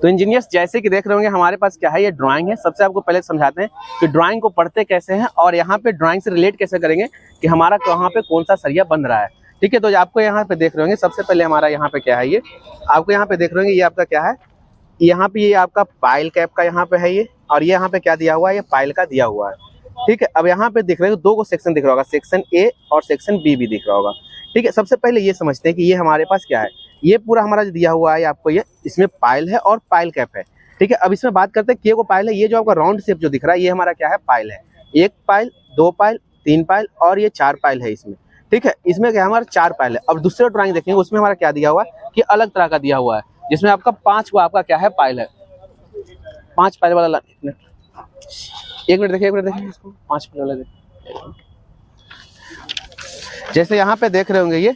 तो इंजीनियर्स जैसे कि देख रहे होंगे हमारे पास क्या है, ये ड्राइंग है। सबसे आपको पहले समझाते हैं कि ड्राइंग को पढ़ते कैसे हैं और यहाँ पे ड्राइंग से रिलेट कैसे करेंगे कि हमारा कहाँ पे कौन सा सरिया बन रहा है। ठीक है, तो आपको यहाँ पे देख रहे होंगे सबसे पहले हमारा यहाँ पे क्या है, ये आपको यहाँ पे देख रहे होंगे ये आपका क्या है, यहाँ पे ये आपका पाइल कैप का यहाँ पे है ये, और ये यहाँ पे क्या दिया हुआ है, ये पाइल का दिया हुआ है। ठीक है, अब यहाँ पे दिख रहे हो दो को सेक्शन दिख रहा होगा, सेक्शन ए और सेक्शन बी भी दिख रहा होगा। ठीक है, सबसे पहले ये समझते हैं कि ये हमारे पास क्या है, ये पूरा हमारा जो दिया हुआ है आपको, ये इसमें पाइल है और पाइल कैप है। ठीक है, अब इसमें बात करते हैं के को पाइल है, ये जो आपका राउंड शेप जो दिख रहा है ये हमारा क्या है, पाइल है। एक पाइल, दो पाइल, तीन पाइल और ये चार पाइल है इसमें। ठीक है, इसमें क्या हमारा चार पाइल है। अब दूसरे ड्राइंग देखेंगे उसमें हमारा क्या दिया हुआ है कि अलग तरह का दिया हुआ है, जिसमें आपका 5 को आपका क्या है, पाइल है। 5 पाइल वाला, एक मिनट देखिए इसको, 5 पाइल वाला देखिए। जैसे यहाँ पे देख रहे होंगे ये,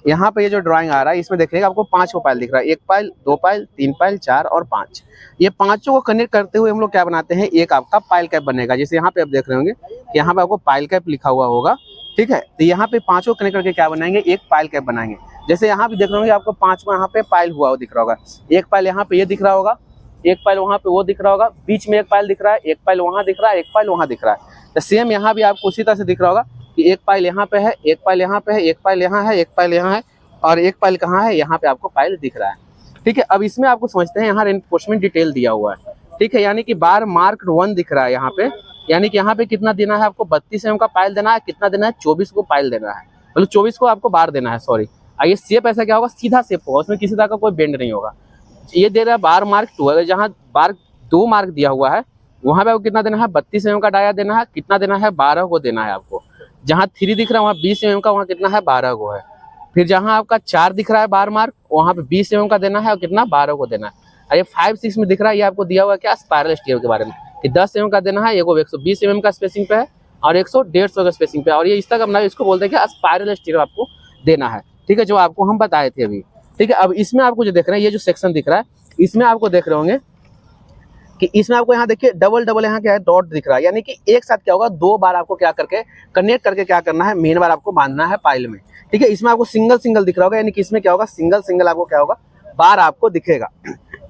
यहाँ पे ये जो ड्राइंग आ रहा है इसमें देखिएगा आपको 5 को पाइल दिख रहा है, एक पाइल, दो पाइल, तीन पाइल, 4 और 5। ये पांचों को कनेक्ट करते हुए हम लोग क्या बनाते हैं, एक आपका पाइल कैप बनेगा। जैसे यहाँ पे आप देख रहे होंगे कि यहाँ पे आपको पाइल कैप लिखा हुआ होगा। ठीक है, तो यहाँ पे 5 को कनेक्ट करके क्या बनाएंगे, एक पाइल कैप बनाएंगे। जैसे यहाँ पे देख रहे होंगे आपको 5 को यहाँ पे पाइल हुआ दिख रहा होगा, एक पाइल यहाँ पे ये दिख रहा होगा, एक पाइल वहाँ पे वो दिख रहा होगा, बीच में एक पाइल दिख रहा है, एक पाइल वहाँ दिख रहा है, एक पाइल वहाँ दिख रहा है। तो सेम यहाँ भी आपको उसी तरह से दिख रहा होगा कि एक पाइल यहाँ पे है, एक पाइल यहाँ पे है, एक पाइल यहाँ है, एक पाइल यहाँ है और एक पाइल कहाँ है, यहाँ पे आपको पाइल दिख रहा है। ठीक है, अब इसमें आपको समझते हैं यहाँ रेनफोर्समेंट डिटेल दिया हुआ है। ठीक है, यानी कि बार मार्क 1 दिख रहा है यहाँ पे, यानी कि यहाँ पे कितना देना है आपको, 32 mm का पाइल देना है, कितना देना है, 24 को पाइल देना है, मतलब 24 को आपको बार देना है, सॉरी। ये शेप ऐसा क्या होगा, सीधा शेप होगा, उसमें किसी तरह का कोई बेंड नहीं होगा। ये दे रहा है बार मार्क 2, अगर जहाँ बार 2 मार्क दिया हुआ है वहाँ पे आपको कितना देना है, 32 mm का डाया देना है, कितना देना है, 12 को देना है आपको। जहाँ 3 दिख रहा है वहाँ 20 mm का, वहाँ कितना है, 12 को है। फिर जहाँ आपका 4 दिख रहा है बार मार्क, वहाँ पे 20 mm का देना है और कितना, 12 को देना है। और ये 5, 6 में दिख रहा है, ये आपको दिया हुआ है क्या, स्पाइरल स्टीयर के बारे में, कि 10 mm का देना है, ये 120 mm का स्पेसिंग पे है और 150 का स्पेसिंग पे है, और ये इस तक अपना इसको बोलते हैं कि स्पाइरल स्टीयर आपको देना है। ठीक है, जो आपको हम बताए थे अभी। ठीक है, अब इसमें आपको जो देख रहे हैं, ये जो सेक्शन दिख रहा है इसमें आपको देख रहे होंगे कि इसमें आपको यहाँ देखिए डबल डबल यहाँ क्या है, डॉट दिख रहा है, यानी कि एक साथ क्या होगा, 2 बार आपको क्या करके कनेक्ट करके क्या करना है, मेन बार आपको बांधना है पाइल में। ठीक है, इसमें आपको सिंगल सिंगल दिख रहा होगा, यानी कि इसमें क्या होगा, सिंगल सिंगल आपको क्या होगा, बार आपको दिखेगा।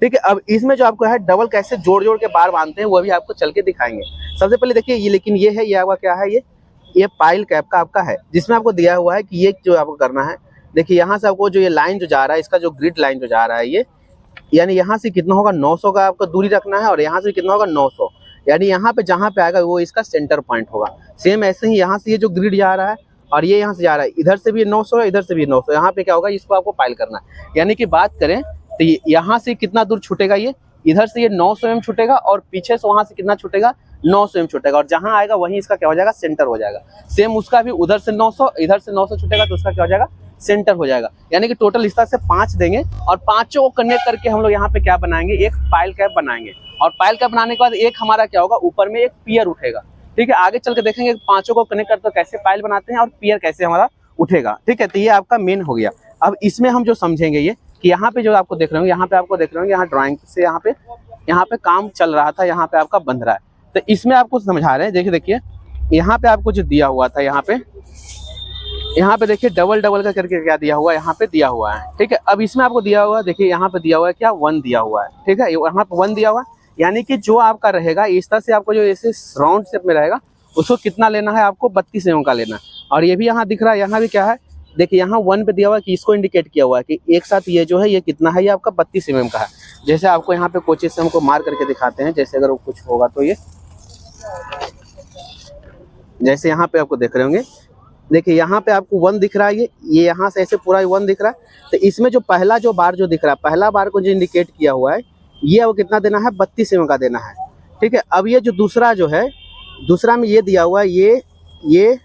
ठीक है, अब इसमें जो आपको है डबल कैसे जोड़ जोड़ के बार बांधते हैं वो भी आपको चल के दिखाएंगे। सबसे पहले देखिए ये, लेकिन ये है, ये आपका क्या है, ये पाइल कैप का आपका है, जिसमें आपको दिया हुआ है कि ये जो आपको करना है, देखिए यहाँ से आपको जो ये लाइन जो जा रहा है, इसका जो ग्रिड लाइन जो जा रहा है ये, यानी यहाँ से कितना होगा, 900 का आपको दूरी रखना है और यहाँ से कितना होगा, 900, यानी यहाँ पे जहाँ पे आएगा वो इसका सेंटर पॉइंट होगा। सेम ऐसे ही यहाँ से ये जो ग्रिड जा रहा है और ये यहाँ से जा रहा है, इधर से भी 900 है, इधर से भी 900, यहाँ पे क्या होगा, इसको आपको पाइल करना है। यानी कि बात करें तो यहाँ से कितना दूर छूटेगा, ये इधर से ये 900 mm छूटेगा और पीछे से वहाँ से कितना छूटेगा, 900 mm छूटेगा, और जहाँ आएगा वहीं इसका क्या हो जाएगा, सेंटर हो जाएगा। सेम उसका भी उधर से 900, इधर से 900 छूटेगा तो उसका क्या हो जाएगा, सेंटर हो जाएगा। यानी कि टोटल इस तरह से 5 देंगे और पांचों को कनेक्ट करके हम लोग यहाँ पे क्या बनाएंगे, एक पाइल कैप बनाएंगे। और पाइल कैप बनाने के बाद एक हमारा क्या होगा, ऊपर में एक पियर उठेगा। ठीक है, आगे चल के देखेंगे पांचों को कनेक्ट करते कैसे पाइल बनाते हैं और पियर कैसे हमारा उठेगा। ठीक है, तो ये आपका मेन हो गया। अब इसमें हम जो समझेंगे ये कि यहाँ पे जो आपको देख रहे होंगे, यहाँ पे आपको देख रहे होंगे, यहाँ ड्राइंग से यहाँ पे काम चल रहा था, यहाँ पे आपका बंध रहा है, तो इसमें आपको समझा रहे हैं। देखिए यहाँ पे आपको जो दिया हुआ था, यहाँ पे देखिए डबल डबल का करके क्या दिया हुआ है, यहाँ पे दिया हुआ है। ठीक है, अब इसमें आपको दिया हुआ है, देखिए यहाँ पे दिया हुआ है क्या, 1 दिया हुआ है। ठीक है, यहाँ पे 1 दिया हुआ है, यानी कि जो आपका रहेगा इस तरह से आपको जो ऐसे राउंड शेप में रहेगा उसको कितना लेना है, आपको 32 mm का लेना है। और ये भी यहाँ दिख रहा है, यहाँ भी क्या है, देखिए यहाँ 1 पे दिया हुआ है कि इसको इंडिकेट किया हुआ है कि एक साथ ये जो है ये कितना है, ये आपका 32 mm का है। जैसे आपको यहाँ पे कोचिंग से हमको मार करके दिखाते हैं, जैसे अगर वो कुछ होगा तो ये जैसे यहाँ पे आपको देख रहे होंगे, देखिए यहाँ पे आपको 1 दिख रहा है, ये यहाँ से ऐसे पूरा 1 दिख रहा है। तो इसमें जो पहला जो बार जो दिख रहा है, पहला बार को जो इंडिकेट किया हुआ है, ये वो कितना देना है, 32 mm का देना है। ठीक है, अब ये जो दूसरा जो है, दूसरा में ये दिया हुआ है, ये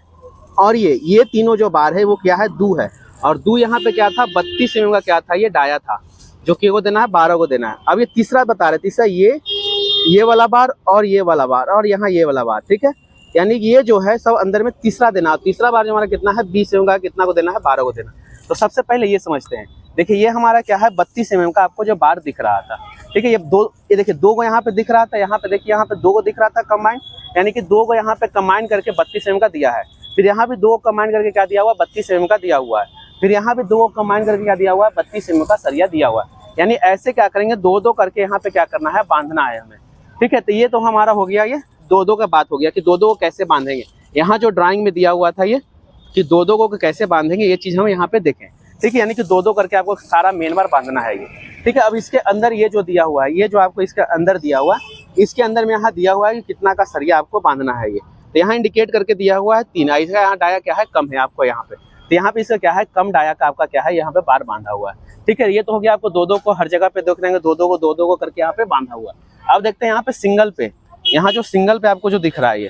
और ये तीनों जो बार है वो क्या है, दू है। और दू यहाँ पे क्या था, 32 mm का क्या था, ये डाया था, जो कि को देना है, 12 को देना है। अब ये तीसरा बता रहे, तीसरा ये वाला बार और ये वाला बार और यहाँ ये वाला बार। ठीक है, यानी कि ये जो है सब अंदर में तीसरा देना, तीसरा बार जो हमारा कितना है, 20 mm का, कितना को देना है, 12 को देना। तो सबसे पहले ये समझते हैं, देखिए ये हमारा क्या है, 32 mm का आपको जो बार दिख रहा था। ठीक है, ये देखिए 2 को यहाँ पे दिख रहा था, यहाँ पे देखिए यहाँ पे 2 को दिख रहा था कंबाइन, यानी कि 2 को यहाँ पे कंबाइन करके 32 mm का दिया है। फिर यहाँ भी 2 को कंबाइन करके क्या दिया हुआ है, 32 mm का दिया हुआ है। फिर यहाँ भी 2 को कंबाइन करके क्या दिया हुआ है, 32 mm का सरिया दिया हुआ है। यानी ऐसे क्या करेंगे, दो दो करके यहाँ पे क्या करना है, बांधना है हमें। ठीक है, तो ये तो हमारा हो गया, ये दो दो का बात हो गया कि दो दो को कैसे बांधेंगे। यहाँ जो ड्राइंग में दिया हुआ था ये कि दो दो को कैसे बांधेंगे, ये चीज़ हम यहाँ पे देखें। ठीक है, यानी कि दो दो करके आपको सारा मेन बार बांधना है ये। ठीक है, अब इसके अंदर ये जो दिया हुआ है, ये जो आपको इसके अंदर दिया हुआ है, इसके अंदर में यहाँ दिया हुआ है कि कितना का सरिया आपको बांधना है ये। तो यहाँ इंडिकेट करके दिया हुआ है 3, इसका यहाँ डाया क्या है, कम है आपको यहाँ पे। तो यहाँ पे इसका क्या है, कम डाया का आपका क्या है, यहाँ पे बार बांधा हुआ है। ठीक है, ये तो हो गया आपको दो दो को हर जगह पे देख लेंगे, दो दो को करके यहाँ पे बांधा हुआ है। अब देखते हैं यहाँ पे सिंगल पे, यहाँ जो सिंगल पे आपको जो दिख रहा है ये,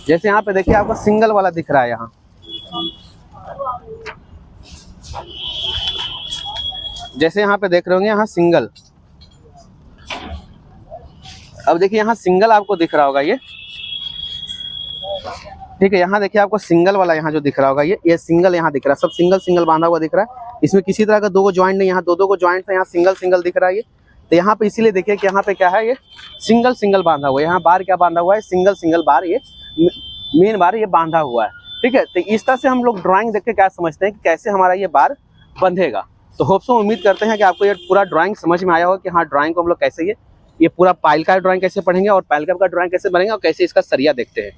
जैसे यहाँ पे देखिए आपको सिंगल वाला दिख रहा है यहाँ, जैसे यहाँ पे देख रहे होंगे यहाँ सिंगल। अब देखिए यहाँ सिंगल आपको दिख रहा होगा ये। ठीक है, यहाँ देखिए आपको सिंगल वाला यहाँ जो दिख रहा होगा ये सिंगल यहाँ दिख रहा है, सब सिंगल सिंगल बांधा हुआ दिख रहा है। इसमें किसी तरह का दो को ज्वाइंट नहीं, यहाँ दो दो को ज्वाइंट है, यहाँ सिंगल सिंगल दिख रहा है ये। तो यहाँ पे इसीलिए देखिए कि यहाँ पे क्या है, ये सिंगल सिंगल बांधा हुआ है। यहाँ बार क्या बांधा हुआ है, सिंगल सिंगल बार, ये मेन बार ये बांधा हुआ है। ठीक है, तो इस तरह से हम लोग ड्राइंग देख के क्या समझते हैं कि कैसे हमारा ये बार बंधेगा। तो होप्सो उम्मीद करते हैं कि आपको ये पूरा ड्राइंग समझ में आया होगा कि हाँ ड्राइंग को हम लोग कैसे ये पूरा पाइल का ड्राइंग कैसे पढ़ेंगे और पाइल का ड्राइंग कैसे बनेगा और कैसे इसका सरिया देखते हैं।